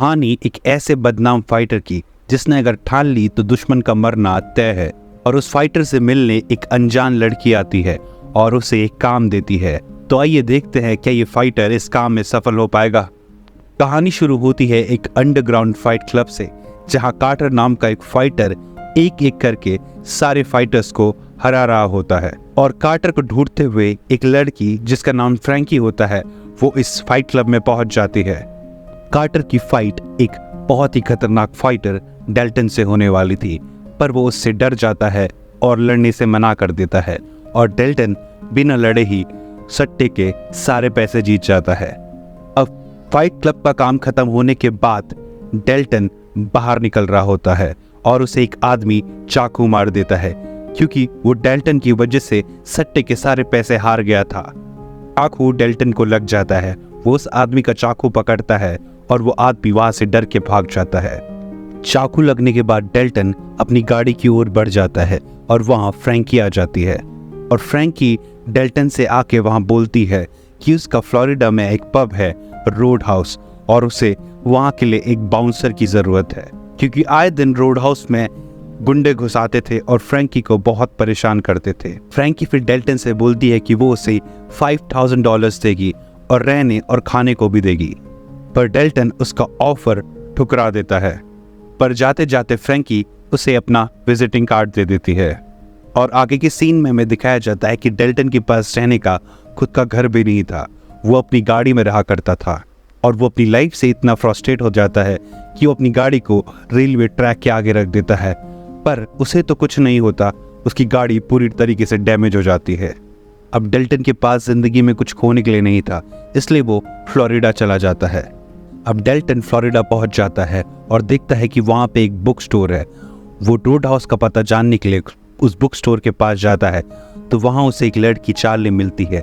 कहानी एक ऐसे बदनाम फाइटर की जिसने अगर ठान ली तो दुश्मन का मरना तय है। और उस फाइटर से मिलने एक अनजान लड़की आती है और उसे एक काम देती है। तो आइए देखते हैं क्या ये फाइटर इस काम में सफल हो पाएगा। कहानी शुरू होती है एक अंडरग्राउंड फाइट क्लब से, जहां कार्टर नाम का एक फाइटर एक एक करके सारे फाइटर्स को हरा रहा होता है। और कार्टर को ढूंढते हुए एक लड़की जिसका नाम फ्रैंकी होता है वो इस फाइट क्लब में पहुंच जाती है। कार्टर की फाइट एक बहुत ही खतरनाक फाइटर डेल्टन से होने वाली थी, पर वो उससे डर जाता है और लड़ने से मना कर देता है। और डेल्टन बिना लड़े ही सट्टे के सारे पैसे जीत जाता है। अब फाइट क्लब का काम खत्म होने के बाद डेल्टन बाहर निकल रहा होता है और उसे एक आदमी चाकू मार देता है, क्योंकि वो डेल्टन की वजह से सट्टे के सारे पैसे हार गया था। चाकू डेल्टन को लग जाता है। वो उस आदमी का चाकू पकड़ता है और वो आदमी वहां से डर के भाग जाता है। चाकू लगने के बाद डेल्टन अपनी गाड़ी की ओर बढ़ जाता है और वहां फ्रैंकी आ जाती है। और फ्रैंकी डेल्टन से आके वहां बोलती है कि उसका फ्लोरिडा में एक पब है, रोड हाउस, और उसे वहां के लिए एक बाउंसर की जरूरत है, क्योंकि आए दिन रोड हाउस में गुंडे घुस आते थे और फ्रैंकी को बहुत परेशान करते थे। फ्रैंकी फिर डेल्टन से बोलती है कि वो उसे $5000 देगी और रहने और खाने को भी देगी, पर डेल्टन उसका ऑफर ठुकरा देता है। पर जाते जाते फ्रैंकी उसे अपना विजिटिंग कार्ड दे देती है। और आगे के सीन में हमें दिखाया जाता है कि डेल्टन के पास रहने का खुद का घर भी नहीं था। वो अपनी गाड़ी में रहा करता था और वो अपनी लाइफ से इतना फ्रस्ट्रेट हो जाता है कि वो अपनी गाड़ी को रेलवे ट्रैक के आगे रख देता है, पर उसे तो कुछ नहीं होता। उसकी गाड़ी पूरी तरीके से डैमेज हो जाती है। अब डेल्टन के पास जिंदगी में कुछ खोने के लिए नहीं था, इसलिए वो फ्लोरिडा चला जाता है। अब डेल्टन फ्लोरिडा पहुंच जाता है और देखता है कि वहां पे एक बुक स्टोर है। वो रोड हाउस का पता जानने के लिए उस बुक स्टोर के पास जाता है, तो वहां उसे एक लड़की चार्ली मिलती है।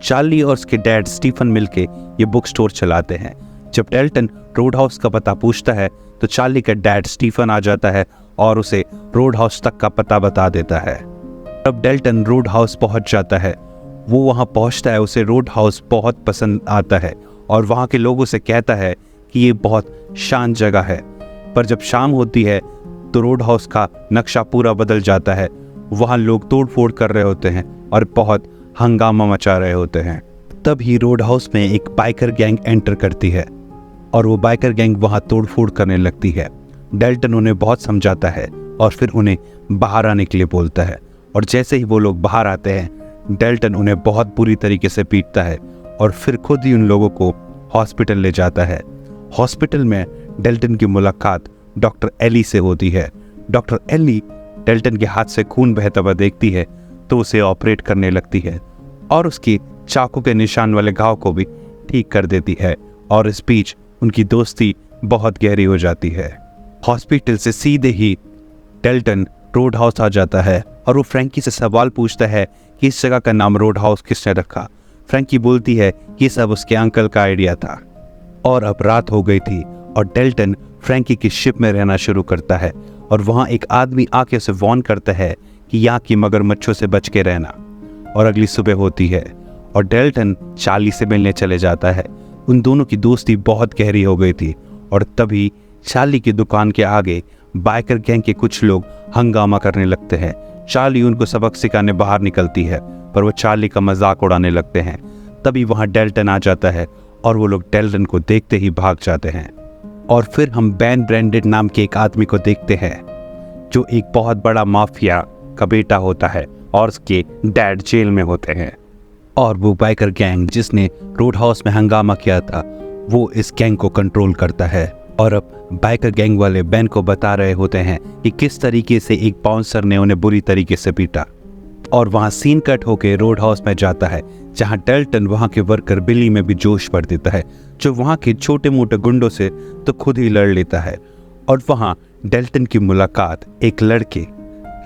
चार्ली और उसके डैड स्टीफन मिलके ये बुक स्टोर चलाते हैं। जब डेल्टन रोड हाउस का पता पूछता है तो चार्ली का डैड स्टीफन आ जाता है और उसे रोड हाउस तक का पता बता देता है। अब डेल्टन रोड हाउस पहुंच जाता है। वो वहां पहुंचता है, उसे रोड हाउस बहुत पसंद आता है और वहां के लोगों से कहता है कि ये बहुत शांत जगह है। पर जब शाम होती है तो रोड हाउस का नक्शा पूरा बदल जाता है। वहां लोग तोड़ फोड़ कर रहे होते हैं और बहुत हंगामा मचा रहे होते हैं। तभी रोड हाउस में एक बाइकर गैंग एंटर करती है और वो बाइकर गैंग वहां तोड़ फोड़ करने लगती है। डेल्टन उन्हें बहुत समझाता है और फिर उन्हें बाहर आने के लिए बोलता है। और जैसे ही वो लोग बाहर आते हैं, डेल्टन उन्हें बहुत बुरी तरीके से पीटता है और फिर खुद ही उन लोगों को हॉस्पिटल ले जाता है। हॉस्पिटल में डेल्टन की मुलाकात डॉक्टर एली से होती है। डॉक्टर एली डेल्टन के हाथ से खून बहता हुआ देखती है तो उसे ऑपरेट करने लगती है और उसकी चाकू के निशान वाले घाव को भी ठीक कर देती है। और इस बीच उनकी दोस्ती बहुत गहरी हो जाती है। हॉस्पिटल से सीधे ही डेल्टन रोड हाउस आ जाता है और वो फ्रैंकी से सवाल पूछता है कि इस जगह का नाम रोड हाउस किसने रखा। फ्रैंकी बोलती है कि सब उसके अंकल का आइडिया था। और अब रात हो गई थी और डेल्टन फ्रैंकी की शिप में रहना शुरू करता है और वहां एक आदमी आके उसे वार्न करता है कि यहाँ की मगरमच्छों से बच के रहना। और अगली सुबह होती है और डेल्टन चार्ली से मिलने चले जाता है। उन दोनों की दोस्ती बहुत गहरी हो गई थी और तभी चार्ली की दुकान के आगे बाइकर गैंग के कुछ लोग हंगामा करने लगते हैं। चार्ली उनको सबक सिखाने बाहर निकलती है, पर वो चार्ली का मजाक उड़ाने लगते हैं। तभी वहां डेल्टन आ जाता है और वो लोग डेल्टन को देखते ही भाग जाते हैं। और फिर हम बैन ब्रांडेड नाम के एक आदमी को देखते हैं जो एक बहुत बड़ा माफिया का बेटा होता है और उसके डैड जेल में होते हैं। और वो बाइकर गैंग जिसने रोड हाउस में हंगामा किया था वो इस गैंग को कंट्रोल करता है। और अब बाइकर गैंग वाले बैन को बता रहे होते हैं कि किस तरीके से एक बाउंसर ने उन्हें बुरी तरीके से पीटा। और वहां सीन कट होके रोड हाउस में जाता है, जहां डेल्टन वहां के वर्कर बिली में भी जोश भर देता है, जो वहां के छोटे मोटे गुंडों से तो खुद ही लड़ लेता है। और वहां डेल्टन की मुलाकात एक लड़के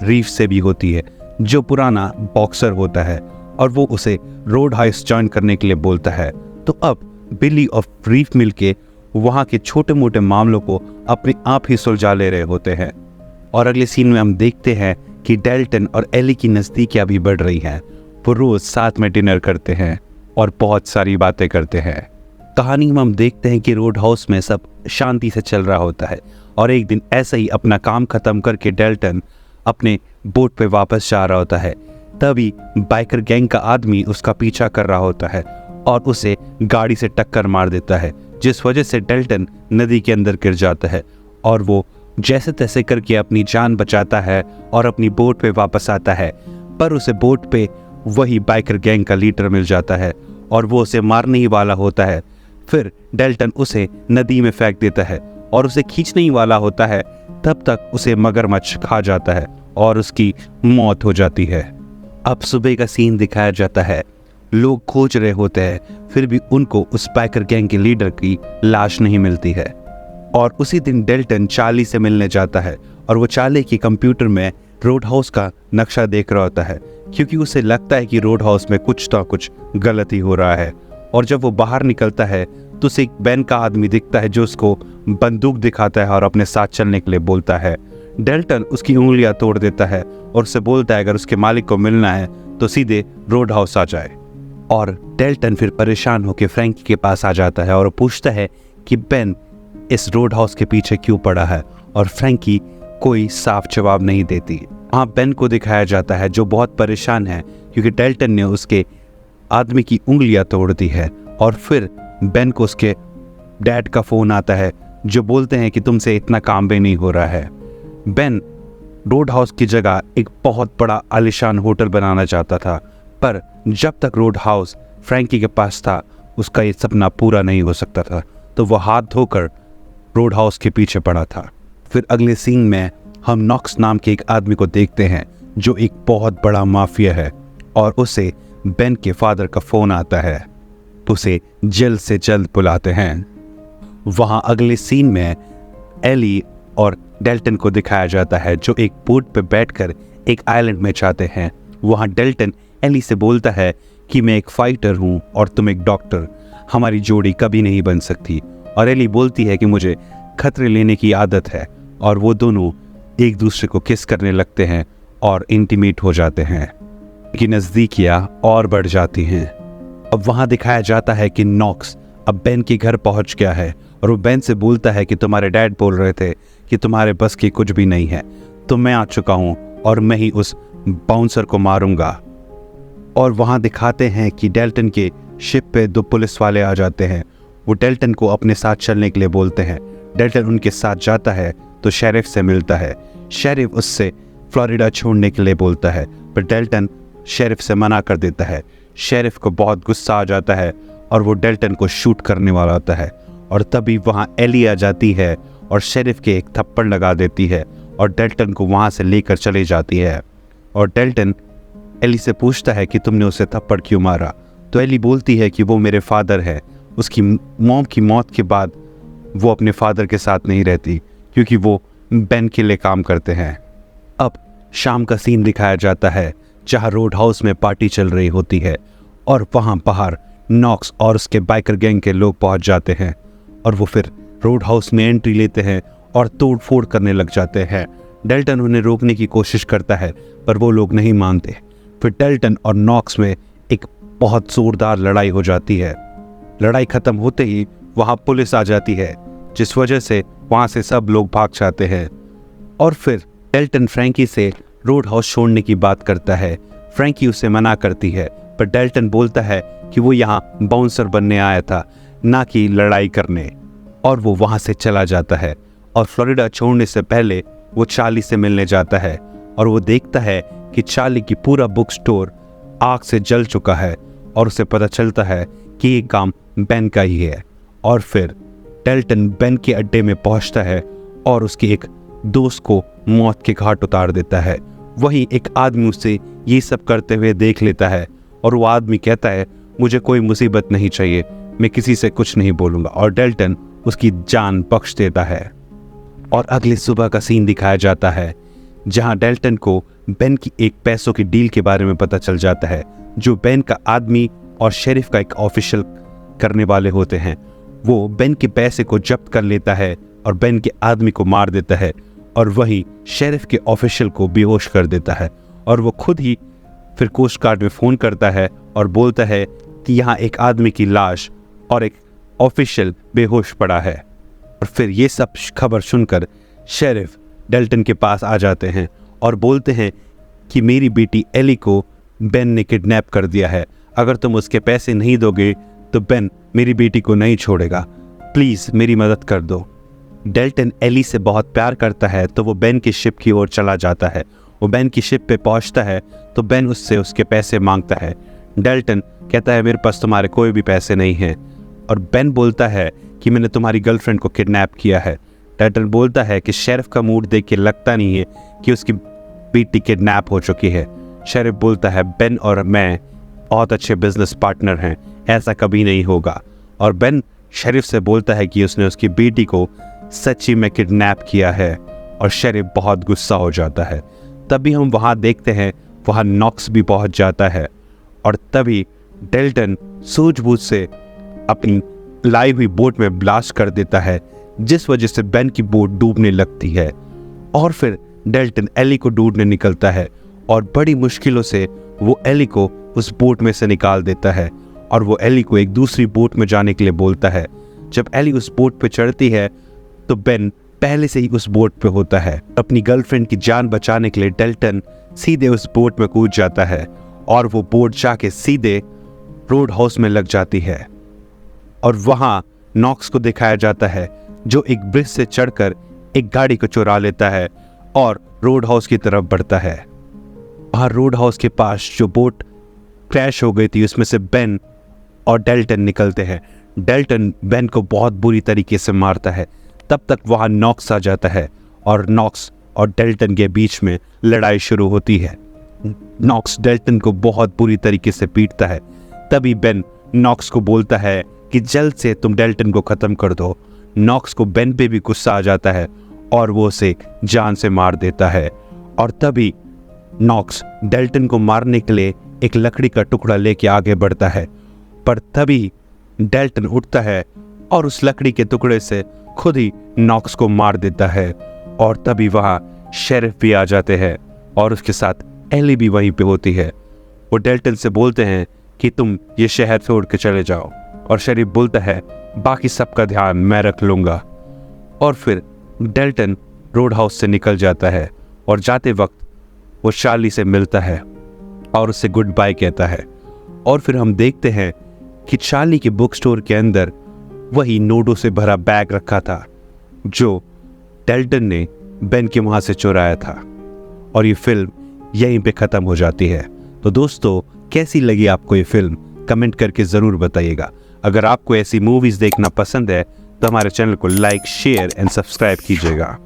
रीफ से भी होती है, जो पुराना बॉक्सर होता है और वो उसे रोड हाउस ज्वाइन करने के लिए बोलता है। तो अब बिली और रीफ मिलके वहां के छोटे मोटे मामलों को अपने आप ही सुलझा ले रहे होते हैं। और अगले सीन में हम देखते हैं कि डेल्टन और एली की नज़दीकियां भी बढ़ रही हैं। वो रोज साथ में डिनर करते हैं और बहुत सारी बातें करते हैं। कहानी में हम देखते हैं कि रोड हाउस में सब शांति से चल रहा होता है और एक दिन ऐसे ही अपना काम खत्म करके डेल्टन अपने बोट पे वापस जा रहा होता है। तभी बाइकर गैंग का आदमी उसका पीछा कर रहा होता है और उसे गाड़ी से टक्कर मार देता है, जिस वजह से डेल्टन नदी के अंदर गिर जाता है और वो जैसे तैसे करके अपनी जान बचाता है और अपनी बोट पे वापस आता है। पर उसे बोट पे वही बाइकर गैंग का लीडर मिल जाता है और वो उसे मारने ही वाला होता है। फिर डेल्टन उसे नदी में फेंक देता है और उसे खींचने ही वाला होता है, तब तक उसे मगरमच्छ खा जाता है और उसकी मौत हो जाती है। अब सुबह का सीन दिखाया जाता है। लोग खोज रहे होते हैं, फिर भी उनको उस बाइकर गैंग के लीडर की लाश नहीं मिलती है। और उसी दिन डेल्टन चार्ली से मिलने जाता है और वो चार्ली की कंप्यूटर में रोड हाउस का नक्शा देख रहा होता है, क्योंकि उसे लगता है कि रोड हाउस में कुछ तो कुछ गलती हो रहा है। और जब वो बाहर निकलता है तो उसे एक बैन का आदमी दिखता है जो उसको बंदूक दिखाता है और अपने साथ चलने के लिए बोलता है। डेल्टन उसकी उंगलियां तोड़ देता है और उसे बोलता है अगर उसके मालिक को मिलना है तो सीधे रोड हाउस आ जाए। और डेल्टन फिर परेशान होकर फ्रैंकी के पास आ जाता है और पूछता है कि बेन इस रोड हाउस के पीछे क्यों पड़ा है, और फ्रैंकी कोई साफ जवाब नहीं देती। वहाँ बेन को दिखाया जाता है जो बहुत परेशान है क्योंकि डेल्टन ने उसके आदमी की उंगलियां तोड़ दी है। और फिर बेन को उसके डैड का फोन आता है जो बोलते हैं कि तुमसे इतना काम भी नहीं हो रहा है। बेन रोड हाउस की जगह एक बहुत बड़ा आलीशान होटल बनाना चाहता था, पर जब तक रोड हाउस फ्रैंकी के पास था उसका ये सपना पूरा नहीं हो सकता था, तो वो हाथ धोकर रोड हाउस के पीछे पड़ा था। फिर अगले सीन में हम नॉक्स नाम के एक आदमी को देखते हैं जो एक बहुत बड़ा माफिया है और उसे बेन के फादर का फोन आता है। उसे जल्द से जल्द बुलाते हैं। वहाँ अगले सीन में एली और डेल्टन को दिखाया जाता है जो एक बोट पर बैठकर एक आइलैंड में जाते हैं। वहाँ डेल्टन एली से बोलता है कि मैं एक फाइटर हूँ और तुम एक डॉक्टर, हमारी जोड़ी कभी नहीं बन सकती। और एली बोलती है कि मुझे खतरे लेने की आदत है, और वो दोनों एक दूसरे को किस करने लगते हैं और इंटीमेट हो जाते हैं कि नज़दीकियाँ और बढ़ जाती हैं। अब वहाँ दिखाया जाता है कि नॉक्स अब बेन के घर पहुँच गया है और वो बेन से बोलता है कि तुम्हारे डैड बोल रहे थे कि तुम्हारे बस की कुछ भी नहीं है, तो मैं आ चुका हूँ और मैं ही उस बाउंसर को मारूंगा। और वहाँ दिखाते हैं कि डेल्टन के शिप पे 2 पुलिस वाले आ जाते हैं। वो डेल्टन को अपने साथ चलने के लिए बोलते हैं। डेल्टन उनके साथ जाता है तो शेरिफ से मिलता है। शेरिफ उससे फ्लोरिडा छोड़ने के लिए बोलता है, पर डेल्टन शेरिफ से मना कर देता है। शेरिफ को बहुत गुस्सा आ जाता है और वो डेल्टन को शूट करने वाला होता है। और तभी वहाँ एली आ जाती है और शेरिफ के एक थप्पड़ लगा देती है और डेल्टन को वहाँ से लेकर चली जाती है। और डेल्टन एली से पूछता है कि तुमने उसे थप्पड़ क्यों मारा, तो एली बोलती है कि वो मेरे फादर है। उसकी मॉम की मौत के बाद वो अपने फादर के साथ नहीं रहती क्योंकि वो बेन के लिए काम करते हैं। अब शाम का सीन दिखाया जाता है जहाँ रोड हाउस में पार्टी चल रही होती है और वहाँ बाहर नॉक्स और उसके बाइकर गैंग के लोग पहुँच जाते हैं और वो फिर रोड हाउस में एंट्री लेते हैं और तोड़ फोड़ करने लग जाते हैं। डेल्टन उन्हें रोकने की कोशिश करता है पर वो लोग नहीं मानते। फिर डेल्टन और नॉक्स में एक बहुत जोरदार लड़ाई हो जाती है। लड़ाई खत्म होते ही वहाँ पुलिस आ जाती है, जिस वजह से वहाँ से सब लोग भाग जाते हैं। और फिर डेल्टन फ्रैंकी से रोड हाउस छोड़ने की बात करता है। फ्रैंकी उसे मना करती है, पर डेल्टन बोलता है कि वो यहाँ बाउंसर बनने आया था, ना कि लड़ाई करने। और वो वहाँ से चला जाता है और फ्लोरिडा छोड़ने से पहले वो चार्ली से मिलने जाता है और वो देखता है कि चार्ली की पूरा बुक स्टोर आग से जल चुका है और उसे पता चलता है कि ये काम बेन का ही है। और फिर डेल्टन बेन के अड्डे में पहुंचता है और उसके एक दोस्त को मौत के घाट उतार देता है। वहीं एक आदमी उसे ये सब करते हुए देख लेता है और वो आदमी कहता है मुझे कोई मुसीबत नहीं चाहिए, मैं किसी से कुछ नहीं बोलूँगा। और डेल्टन उसकी जान बख्श देता है। और अगली सुबह का सीन दिखाया जाता है जहां डेल्टन को बेन की एक पैसों की डील के बारे में पता चल जाता है जो बेन का आदमी और शेरिफ का एक ऑफिशियल करने वाले होते हैं। वो बेन के पैसे को जब्त कर लेता है और बेन के आदमी को मार देता है और वही शेरिफ के ऑफिशियल को बेहोश कर देता है। और वो खुद ही फिर कोस्ट गार्ड में फ़ोन करता है और बोलता है कि यहाँ एक आदमी की लाश और एक ऑफिशियल बेहोश पड़ा है। और फिर ये सब खबर सुनकर शेरिफ डेल्टन के पास आ जाते हैं और बोलते हैं कि मेरी बेटी एली को बेन ने किडनैप कर दिया है, अगर तुम उसके पैसे नहीं दोगे तो बेन मेरी बेटी को नहीं छोड़ेगा, प्लीज़ मेरी मदद कर दो। डेल्टन एली से बहुत प्यार करता है तो वो बेन की शिप की ओर चला जाता है। वो बेन की शिप पे पहुंचता है तो बेन उससे उसके पैसे मांगता है। डेल्टन कहता है मेरे पास तुम्हारे कोई भी पैसे नहीं हैं, और बेन बोलता है कि मैंने तुम्हारी गर्लफ्रेंड को किडनैप किया है। डेल्टन बोलता है कि शेरिफ का मूड देख के लगता नहीं है कि उसकी बेटी किडनैप हो चुकी है। शेरिफ बोलता है बेन और मैं बहुत अच्छे बिजनेस पार्टनर हैं, ऐसा कभी नहीं होगा। और बेन शेरिफ से बोलता है कि उसने उसकी बेटी को सच्ची में किडनैप किया है, और शेरिफ बहुत गुस्सा हो जाता है। तभी हम वहाँ देखते हैं वहाँ नॉक्स भी पहुँच जाता है, और तभी डेल्टन सूझबूझ से अपनी लाई हुई बोट में ब्लास्ट कर देता है, जिस वजह से बेन की बोट डूबने लगती है। और फिर डेल्टन एली को ढूंढने निकलता है और बड़ी मुश्किलों से वो एली को उस बोट में से निकाल देता है, और वो एली को एक दूसरी बोट में जाने के लिए बोलता है। जब एली उस बोट पे चढ़ती है तो बेन पहले से ही उस बोट पे होता है। अपनी गर्लफ्रेंड की जान बचाने के लिए डेल्टन सीधे उस बोट में कूद जाता है, और वो बोट जाके सीधे रोड हाउस में लग जाती है। और वहां नॉक्स को दिखाया जाता है जो एक ब्रिज से चढ़कर एक गाड़ी को चुरा लेता है और रोड हाउस की तरफ बढ़ता है। वहां रोड हाउस के पास जो बोट क्रैश हो गई थी उसमें से बेन और डेल्टन निकलते हैं। डेल्टन बेन को बहुत बुरी तरीके से मारता है। तब तक वहां नॉक्स आ जाता है और नॉक्स और डेल्टन के बीच में लड़ाई शुरू होती है। नॉक्स डेल्टन को बहुत बुरी तरीके से पीटता है। तभी बेन नॉक्स को बोलता है कि जल्द से तुम डेल्टन को खत्म कर दो। नॉक्स को बेन पे भी गुस्सा आ जाता है और वो उसे जान से मार देता है। और तभी नॉक्स डेल्टन को मारने के लिए एक लकड़ी का टुकड़ा लेके आगे बढ़ता है, पर तभी डेल्टन उठता है और उस लकड़ी के टुकड़े से खुद ही नॉक्स को मार देता है। और तभी वहां शेरिफ भी आ जाते हैं और उसके साथ एली भी वहीं पे होती है। वो डेल्टन से बोलते हैं कि तुम ये शहर छोड़ के चले जाओ, और शेरिफ बोलता है बाकी सबका ध्यान मैं रख लूंगा। और फिर डेल्टन रोड हाउस से निकल जाता है और जाते वक्त वो चार्ली से मिलता है और उससे गुड बाय कहता है। और फिर हम देखते हैं कि चार्ली के बुक स्टोर के अंदर वही नोटों से भरा बैग रखा था जो डेल्टन ने बेन के वहां से चुराया था। और ये फिल्म यहीं पे ख़त्म हो जाती है। तो दोस्तों, कैसी लगी आपको ये फिल्म, कमेंट करके ज़रूर बताइएगा। अगर आपको ऐसी मूवीज़ देखना पसंद है तो हमारे चैनल को लाइक, शेयर एंड सब्सक्राइब कीजिएगा।